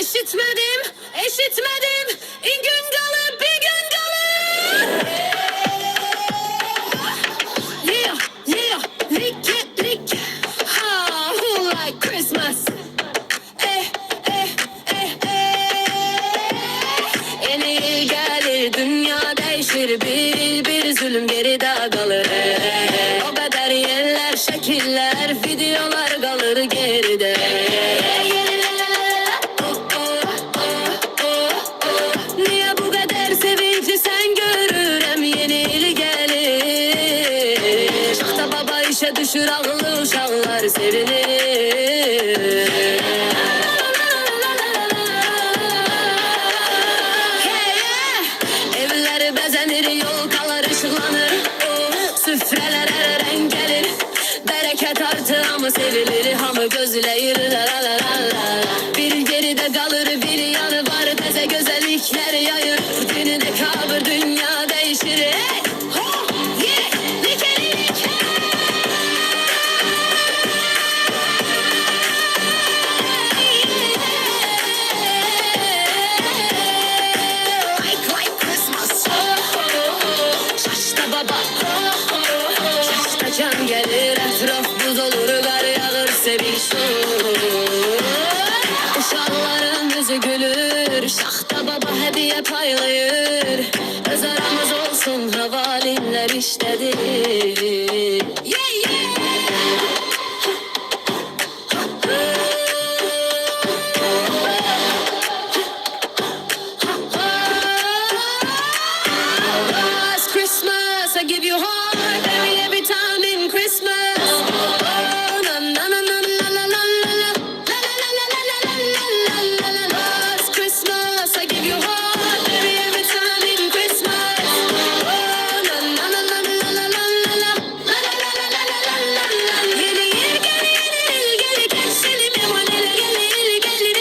eşitmedim, eşitmedim. İngün kalı, bir gün kalı. Yeah, yeah, lick it, lick it. Ah, who like Christmas? Eh, eh, eh, eh. Yeni yıl gelir, dünya değişir. Bir zulüm geride kalır. O kadar yerler, şekiller, videolar kalır geride. Niye bu kadar sevinçli sen görürüm yeni yıl gelir. Şahta baba işe düşür, ağlı uşaklar sevinir. Evler bezenir, yolkalar ışıklanır. Süfreler her renk gelir. Bereket artır, hamı sevilir, hamı gözleyir. La la la la. Bir geride kalır, bir yanı var. Teze güzellikler yayır. Günü de kabır, dünya değişir. Hey, ho, yeah, like, like. Like Christmas. Şaşta baba. Şaşta can gelir, etraf buz olur, kar yağır, sevinç olur. Uşakların yüzü gülür, şahta baba hediye paylayır. Öz aramız olsun, havalinler iştedir. Yeah, yeah. Last Christmas I give you heart every time in Christmas. Oh, na na na na la la la la la la la la la la la la. Last Christmas I give you heart every time in Christmas. Oh, na na na na la la la la la la la la la la. Yeni yıl gelir, geçelim emanele gelir.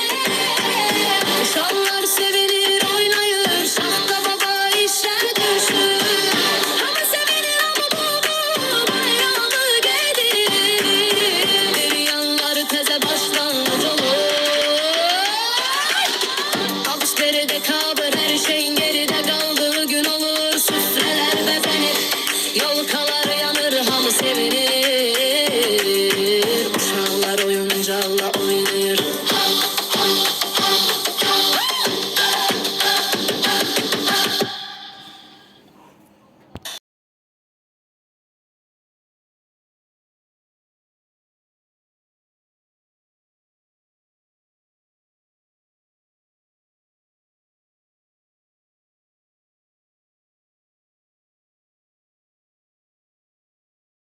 Uşaklar sevinir, oynayır, şahta baba işler düşür. Ama sevinir, ama bu bayramı gelir. Bir yanları teze başlangıç olur. Alışveride kabır, her şeyin geride kaldığı gün olur. Süfreler bezenir, yolkalar yanır, hamı sevinir. Uşaklar oyuncakla oynayır.